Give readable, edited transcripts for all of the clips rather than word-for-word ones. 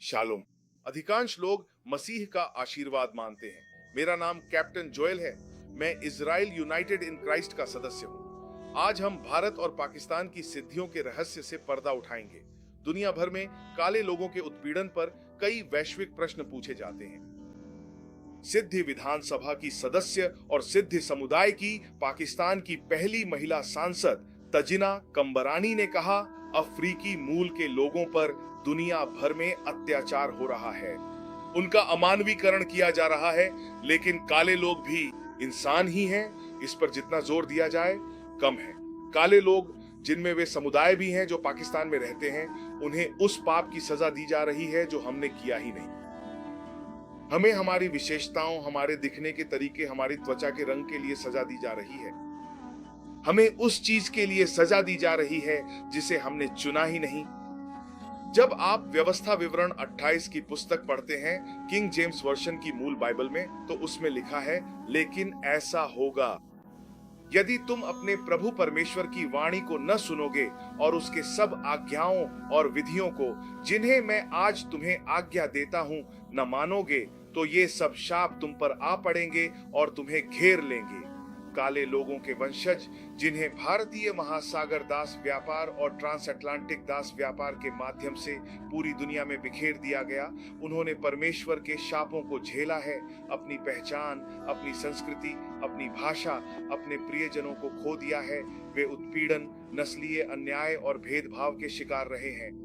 Shalom. अधिकांश लोग मसीह का आशीर्वाद मानते हैं। मेरा नाम कैप्टन जोएल है। मैं इज़राइल यूनाइटेड इन क्राइस्ट का सदस्य हूँ। आज हम भारत और पाकिस्तान की सिद्धियों के रहस्य से पर्दा उठाएंगे। दुनिया भर में काले लोगों के उत्पीड़न पर कई वैश्विक प्रश्न पूछे जाते हैं। सिद्धी विधानसभा की सदस्य और सिद्धी समुदाय की पाकिस्तान की पहली महिला सांसद तजिना कंबरानी ने कहा, अफ्रीकी मूल के लोगों पर दुनिया भर में अत्याचार हो रहा है, उनका अमानवीकरण किया जा रहा है, लेकिन काले लोग भी इंसान ही हैं। इस पर जितना जोर दिया जाए कम है। काले लोग, जिनमें वे समुदाय भी हैं जो पाकिस्तान में रहते हैं, उन्हें उस पाप की सजा दी जा रही है जो हमने किया ही नहीं। हमें हमारी विशेषताओं, हमारे दिखने के तरीके, हमारी त्वचा के रंग के लिए सजा दी जा रही है। हमें उस चीज के लिए सजा दी जा रही है जिसे हमने चुना ही नहीं। जब आप व्यवस्था विवरण 28 की पुस्तक पढ़ते हैं, किंग जेम्स वर्शन की मूल बाइबल में, तो उसमें लिखा है, लेकिन ऐसा होगा यदि तुम अपने प्रभु परमेश्वर की वाणी को न सुनोगे और उसके सब आज्ञाओं और विधियों को, जिन्हें मैं आज तुम्हें आज्ञा देता हूं, न मानोगे, तो ये सब शाप तुम पर आ पड़ेंगे और तुम्हें घेर लेंगे। काले लोगों के वंशज, जिन्हें भारतीय महासागर दास व्यापार और ट्रांस अटलांटिक दास व्यापार के माध्यम से पूरी दुनिया में बिखेर दिया गया, उन्होंने परमेश्वर के शापों को झेला है। अपनी पहचान, अपनी संस्कृति, अपनी भाषा, अपने प्रियजनों को खो दिया है। वे उत्पीड़न, नस्लीय अन्याय और भेदभाव के शिकार रहे हैं।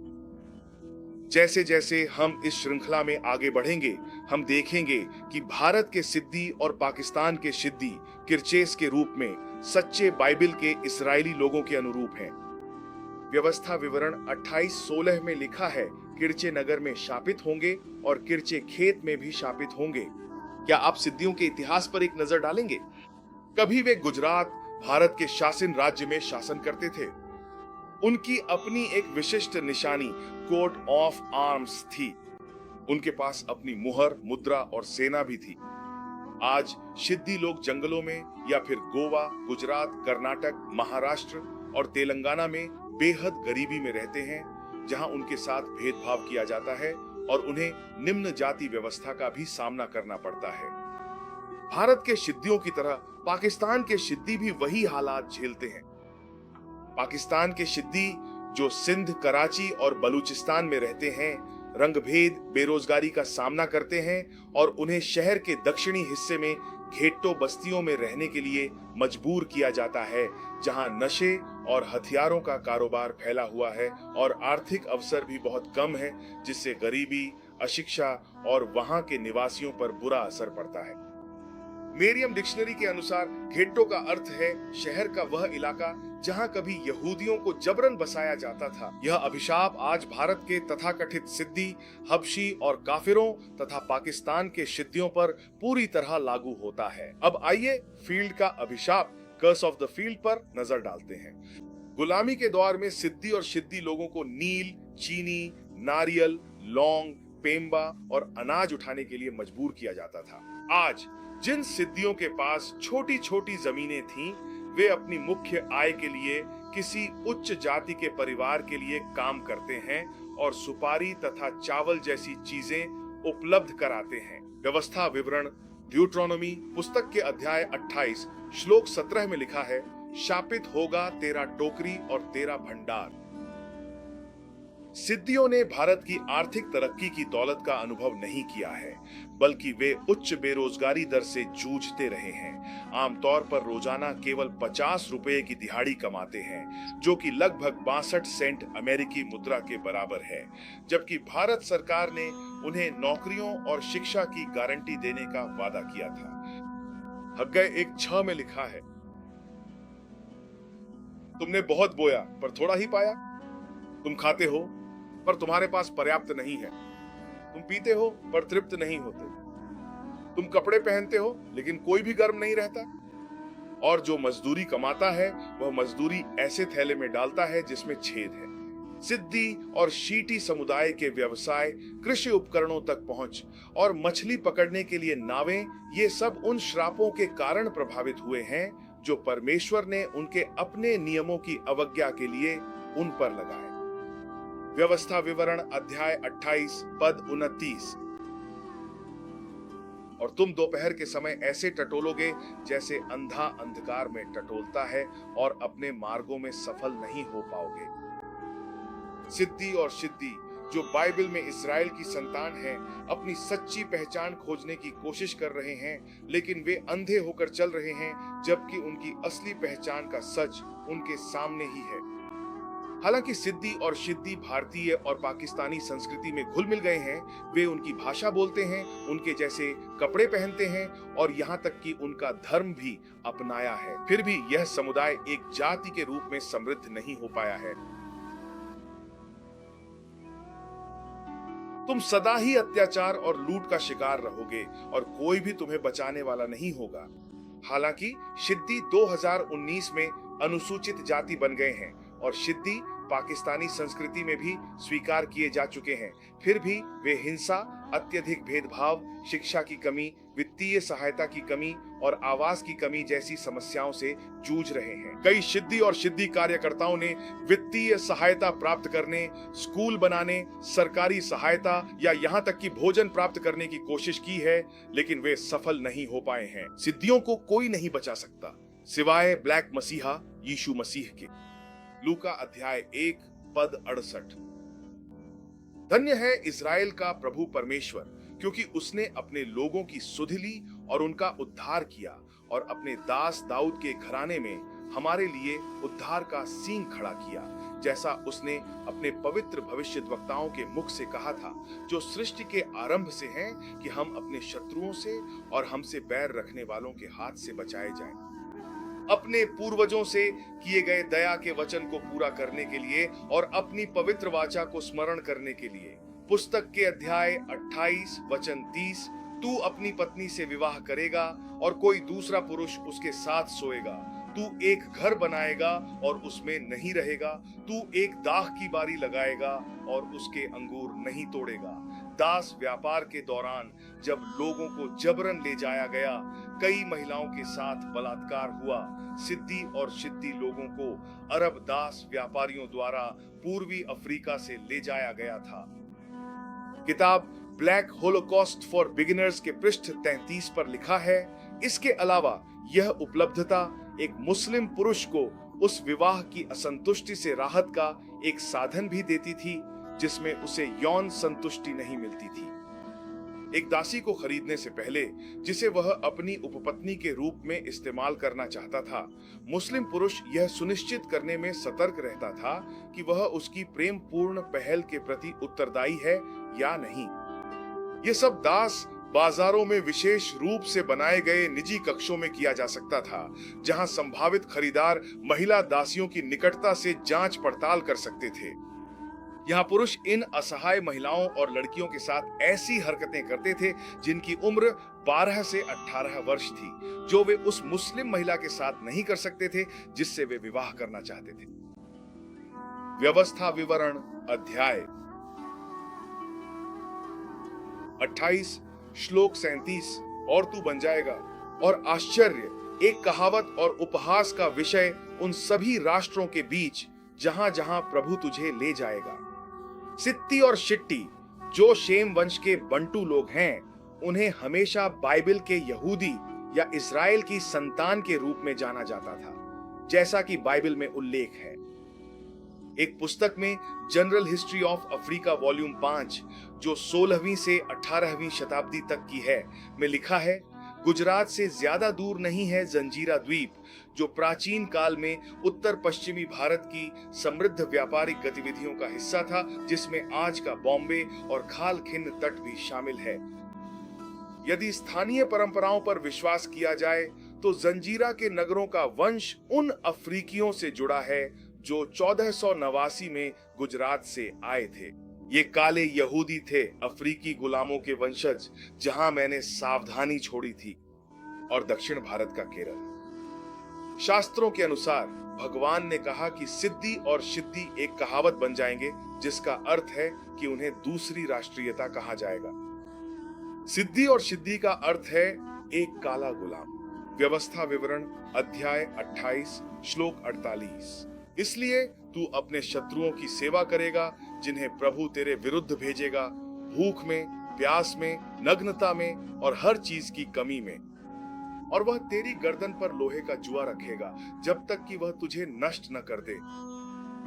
जैसे जैसे हम इस श्रृंखला में आगे बढ़ेंगे, हम देखेंगे कि भारत के सिद्दी और पाकिस्तान के सिद्दी किरचेस के रूप में सच्चे बाइबल के इस्राएली लोगों के अनुरूप हैं। व्यवस्था विवरण 28:16 में लिखा है, किरचे नगर में शापित होंगे और किरचे खेत में भी शापित होंगे। क्या आप सिद्दियों के इतिहास पर एक नजर डालेंगे? कभी वे गुजरात, भारत के शासन राज्य में शासन करते थे। उनकी अपनी एक विशिष्ट निशानी, कोट ऑफ आर्म्स थी। उनके पास अपनी मुहर, मुद्रा और सेना भी थी। आज सिद्दी लोग जंगलों में या फिर गोवा, गुजरात, कर्नाटक, महाराष्ट्र और तेलंगाना में बेहद गरीबी में रहते हैं, जहां उनके साथ भेदभाव किया जाता है और उन्हें निम्न जाति व्यवस्था का भी सामना करना पड़ता है। भारत के सिद्दियों की तरह पाकिस्तान के सिद्दी भी वही हालात झेलते हैं। पाकिस्तान के सिद्दी, जो सिंध, कराची और बलूचिस्तान में रहते हैं, रंगभेद, बेरोजगारी का सामना करते हैं और उन्हें शहर के दक्षिणी हिस्से में घेट्टो बस्तियों में रहने के लिए मजबूर किया जाता है, जहां नशे और हथियारों का कारोबार फैला हुआ है और आर्थिक अवसर भी बहुत कम है, जिससे गरीबी, अशिक्षा और वहां के निवासियों पर बुरा असर पड़ता है। मेरियम डिक्शनरी के अनुसार घेट्टो का अर्थ है शहर का वह इलाका जहां कभी यहूदियों को जबरन बसाया जाता था। यह अभिशाप आज भारत के तथाकथित सिद्दी, हबशी और काफिरों तथा पाकिस्तान के सिद्दियों पर पूरी तरह लागू होता है। अब आइए फील्ड का अभिशाप, कर्स ऑफ द फील्ड पर नजर डालते हैं। गुलामी के दौर में सिद्दी और सिद्दी लोगों को नील, चीनी, नारियल, लौंग, पेंबा और अनाज उठाने के लिए मजबूर किया जाता था। आज जिन सिद्दियों के पास छोटी छोटी जमीनें थीं, वे अपनी मुख्य आय के लिए किसी उच्च जाति के परिवार के लिए काम करते हैं और सुपारी तथा चावल जैसी चीजें उपलब्ध कराते हैं। व्यवस्था विवरण ड्यूट्रोनोमी पुस्तक के अध्याय 28 श्लोक 17 में लिखा है, शापित होगा तेरा टोकरी और तेरा भंडार। सिद्दियों ने भारत की आर्थिक तरक्की की दौलत का अनुभव नहीं किया है, बल्कि वे उच्च बेरोजगारी दर से जूझते रहे हैं। आमतौर पर रोजाना केवल 50 रुपए की दिहाड़ी कमाते हैं, जो कि लगभग 62 सेंट अमेरिकी मुद्रा के बराबर है, जबकि भारत सरकार ने उन्हें नौकरियों और शिक्षा की गारंटी देने का वादा किया था। हग्गै 1:6 में लिखा है, तुमने बहुत बोया पर थोड़ा ही पाया, तुम खाते हो पर तुम्हारे पास पर्याप्त नहीं है, तुम पीते हो पर तृप्त नहीं होते, तुम कपड़े पहनते हो लेकिन कोई भी गर्म नहीं रहता, और जो मजदूरी कमाता है वह मजदूरी ऐसे थैले में डालता है जिसमें छेद है। सिद्दी और शीटी समुदाय के व्यवसाय, कृषि उपकरणों तक पहुंच और मछली पकड़ने के लिए नावें, ये सब उन श्रापों के कारण प्रभावित हुए हैं जो परमेश्वर ने उनके अपने नियमों की अवज्ञा के लिए उन पर लगाए। व्यवस्था विवरण अध्याय 28 पद 29। और तुम दोपहर के समय ऐसे टटोलोगे जैसे अंधा अंधकार में टटोलता है और अपने मार्गों में सफल नहीं हो पाओगे। सिद्धि और शिद्दी जो बाइबल में इज़राइल की संतान हैं, अपनी सच्ची पहचान खोजने की कोशिश कर रहे हैं, लेकिन वे अंधे होकर चल रहे हैं, जबकि उनकी असली पहचान का सच उनके सामने ही है। हालांकि सिद्धि और शिद्दी भारतीय और पाकिस्तानी संस्कृति में घुल मिल गए हैं, वे उनकी भाषा बोलते हैं, उनके जैसे कपड़े पहनते हैं और यहाँ तक कि उनका धर्म भी अपनाया है, फिर भी यह समुदाय एक जाति के रूप में समृद्ध नहीं हो पाया है। तुम सदा ही अत्याचार और लूट का शिकार रहोगे और कोई भी तुम्हें बचाने वाला नहीं होगा। हालांकि शिद्दी 2019 में अनुसूचित जाति बन गए हैं और शिद्दी पाकिस्तानी संस्कृति में भी स्वीकार किए जा चुके हैं, फिर भी वे हिंसा, अत्यधिक भेदभाव, शिक्षा की कमी, वित्तीय सहायता की कमी और आवास की कमी जैसी समस्याओं से जूझ रहे हैं। कई शिद्दी और शिद्दी कार्यकर्ताओं ने वित्तीय सहायता प्राप्त करने, स्कूल बनाने, सरकारी सहायता या यहाँ तक कि भोजन प्राप्त करने की कोशिश की है, लेकिन वे सफल नहीं हो पाए हैं। सिद्दियों को कोई नहीं बचा सकता सिवाय ब्लैक मसीहा यीशु मसीह के। लूका अध्याय 1 पद 68। धन्य है इज़राइल का प्रभु परमेश्वर, क्योंकि उसने अपने लोगों की सुध ली और उनका उद्धार किया और अपने दास दाऊद के घराने में हमारे लिए उद्धार का सींग खड़ा किया, जैसा उसने अपने पवित्र भविष्यद्वक्ताओं के मुख से कहा था, जो सृष्टि के आरंभ से हैं, कि हम अपने शत्रुओं से और हमसे बैर रखने वालों के हाथ से बचाए जाएं। अपने पूर्वजों से किए गए दया के वचन को पूरा करने के लिए और अपनी पवित्र वाचा को स्मरण करने के लिए। पुस्तक के अध्याय 28 वचन 30। तू अपनी पत्नी से विवाह करेगा और कोई दूसरा पुरुष उसके साथ सोएगा। तू एक घर बनाएगा और उसमें नहीं रहेगा। तू एक दाख की बारी लगाएगा और उसके अंगूर नहीं तोड़ेगा। दास व्यापार के दौरान जब लोगों को जबरन ले जाया गया, कई महिलाओं के साथ बलात्कार हुआ। सिद्दी और शिद्दी लोगों को अरब दास व्यापारियों द्वारा पूर्वी अफ्रीका से ले जाया गया था। किताब ब्लैक होलोकॉस्ट फॉर बिगिनर्स के पृष्ठ 33 पर लिखा है, इसके अलावा यह उपलब्धता एक मुस्लिम पुरुष को उस विवाह की असंतुष्टि से राहत का एक साधन भी देती थी जिसमें उसे यौन संतुष्टि नहीं मिलती थी। एक दासी को खरीदने से पहले, जिसे वह अपनी उपपत्नी के रूप में इस्तेमाल करना चाहता था, मुस्लिम पुरुष यह सुनिश्चित करने में सतर्क रहता था कि वह उसकी प्रेम पूर्ण पहल के प्रति उत्तरदायी है या नहीं। ये सब दास बाजारों में विशेष रूप से बनाए गए निजी कक्षों में किया जा सकता था, जहां संभावित खरीदार महिला दासियों की निकटता से जांच पड़ताल कर सकते थे। यहाँ पुरुष इन असहाय महिलाओं और लड़कियों के साथ ऐसी हरकतें करते थे जिनकी उम्र 12 से 18 वर्ष थी, जो वे उस मुस्लिम महिला के साथ नहीं कर सकते थे जिससे वे विवाह करना चाहते थे। व्यवस्था विवरण अध्याय 28 श्लोक 37। और तू बन जाएगा और आश्चर्य, एक कहावत और उपहास का विषय उन सभी राष्ट्रों के बीच जहां जहां प्रभु तुझे ले जाएगा। सित्ती और शिट्टी जो शेम वंश के बंटू लोग हैं, उन्हें हमेशा बाइबल के यहूदी या इज़राइल की संतान के रूप में जाना जाता था, जैसा कि बाइबल में उल्लेख है। एक पुस्तक में general history of Africa volume 5, जो 16वीं से 18वीं शताब्दी तक की है, में लिखा है, गुजरात से ज्यादा दूर नहीं है जंजीरा द्वीप, जो प्राचीन काल में उत्तर पश्चिमी भारत की समृद्ध व्यापारिक गतिविधियों का हिस्सा था, जिसमें आज का बॉम्बे और खाल खिंड तट भी शामिल है। यदि स्थानीय परंपराओं पर विश्वास किया जाए तो जंजीरा के नगरों का वंश उन अफ्रीकियों से जुड़ा है जो 1489 में गुजरात से आए थे। ये काले यहूदी थे, अफ्रीकी गुलामों के वंशज, जहां मैंने सावधानी छोड़ी थी। और दक्षिण भारत का केरल। शास्त्रों के अनुसार भगवान ने कहा कि सिद्दी और शिद्दी एक कहावत बन जाएंगे, जिसका अर्थ है कि उन्हें दूसरी राष्ट्रीयता कहा जाएगा। सिद्दी और शिद्दी का अर्थ है एक काला गुलाम। व्यवस्था विवरण अध्याय 28 श्लोक 48। इसलिए तू अपने शत्रुओं की सेवा करेगा, जिन्हें प्रभु तेरे विरुद्ध भेजेगा, भूख में, प्यास में, नग्नता में और हर चीज की कमी में। और वह तेरी गर्दन पर लोहे का जुआ रखेगा, जब तक कि वह तुझे नष्ट न कर दे।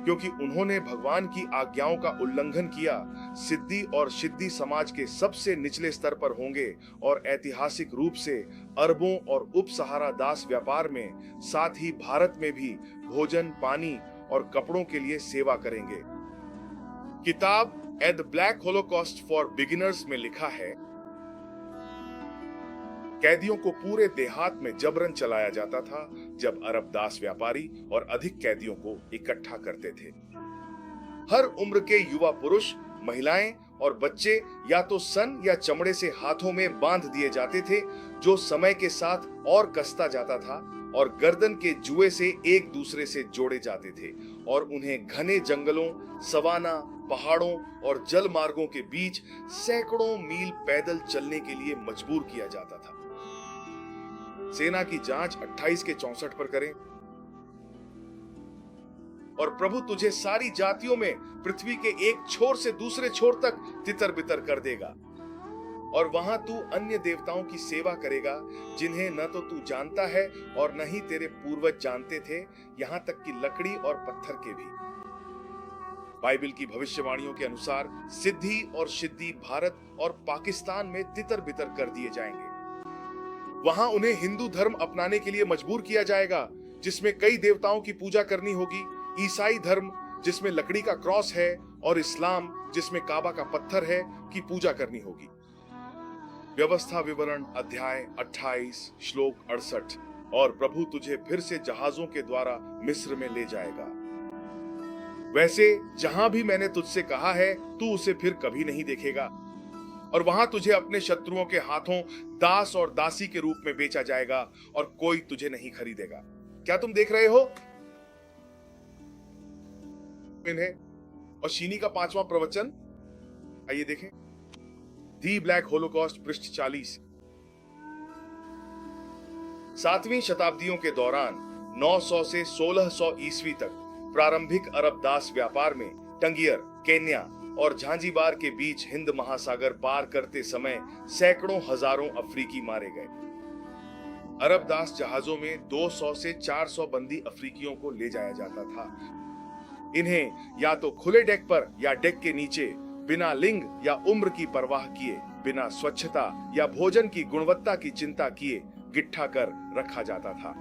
क्योंकि उन्होंने भगवान की आज्ञाओं का उल्लंघन किया, सिद्धि और शिद्धि समाज के सबसे निचले स्तर पर होंगे और ऐतिहासिक रूप से अरबों और उप सहारा दास व्यापार में, साथ ही भारत में भी भोजन, पानी और कपड़ों के लिए सेवा करेंगे। किताब a the black holocaust for beginners में लिखा है, कैदियों को पूरे देहात में जबरन चलाया जाता था जब अरब दास व्यापारी और अधिक कैदियों को इकट्ठा करते थे। हर उम्र के युवा पुरुष, महिलाएं और बच्चे या तो सन या चमड़े से हाथों में बांध दिए जाते थे, जो समय के साथ और कसता जाता था, और गर्दन के जुए से एक दूसरे से जोड़े जाते थे और उन्हें घने जंगलों, सवाना, पहाड़ों और जल मार्गों के बीच सैकड़ों मील पैदल चलने के लिए मजबूर किया जाता था। सेना की जांच 28 के 64 पर करें। और प्रभु तुझे सारी जातियों में पृथ्वी के एक छोर से दूसरे छोर तक तितर बितर कर देगा, और वहां तू अन्य देवताओं की सेवा करेगा, जिन्हें न तो तू जानता है और न ही तेरे पूर्वज जानते थे, यहां तक कि लकड़ी और पत्थर के भी। बाइबल की भविष्यवाणियों के अनुसार सिद्धि और शिद्धि भारत और पाकिस्तान में तितर बितर कर दिए जाएंगे। वहां उन्हें हिंदू धर्म अपनाने के लिए मजबूर किया जाएगा, जिसमें कई देवताओं की पूजा करनी होगी, ईसाई धर्म जिसमें लकड़ी का क्रॉस है, और इस्लाम जिसमें काबा का पत्थर है, की पूजा करनी होगी। व्यवस्था विवरण अध्याय 28 श्लोक 68। और प्रभु तुझे फिर से जहाजों के द्वारा मिस्र में ले जाएगा। वैसे जहां भी मैंने तुझसे कहा है, तू उसे फिर कभी नहीं देखेगा, और वहां तुझे अपने शत्रुओं के हाथों दास और दासी के रूप में बेचा जाएगा, और कोई तुझे नहीं खरीदेगा। क्या तुम देख रहे हो इन्हें? और शीनी का 5वां प्रवचन आइए देखें। दी ब्लैक होलोकॉस्ट, पृष्ठ 40। 7वीं शताब्दियों के दौरान 900 से 1600 ईस्वी तक प्रारंभिक अरब दास व्यापार में टंगियर, केन्या और झांझीबार के बीच हिंद महासागर पार करते समय सैकड़ों हजारों अफ्रीकी मारे गए। अरब दास जहाजों में 200 से 400 बंदी अफ्रीकियों को ले जाया जाता था। इन्हें या तो खुले डेक पर या डेक के नीचे बिना लिंग या उम्र की परवाह किए, बिना स्वच्छता या भोजन की गुणवत्ता की चिंता किए गिट्ठा कर रखा जाता था।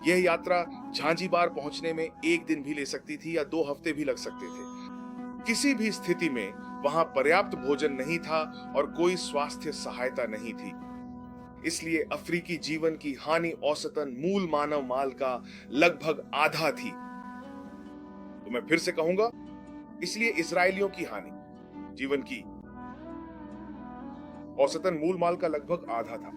यह यात्रा झांझीबार पहुंचने में 1 दिन भी ले सकती थी या 2 हफ्ते भी लग सकते थे। किसी भी स्थिति में वहां पर्याप्त भोजन नहीं था और कोई स्वास्थ्य सहायता नहीं थी। इसलिए अफ्रीकी जीवन की हानि औसतन मूल मानव माल का लगभग आधा थी। तो मैं फिर से कहूंगा, इसलिए इजरायलियों की हानि जीवन की औसतन मूल माल का लगभग आधा था।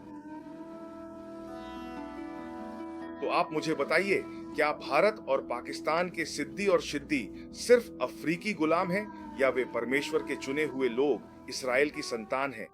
तो आप मुझे बताइए, क्या भारत और पाकिस्तान के सिद्धि और शिद्धि सिर्फ अफ्रीकी गुलाम हैं, या वे परमेश्वर के चुने हुए लोग, इस्राएल की संतान हैं?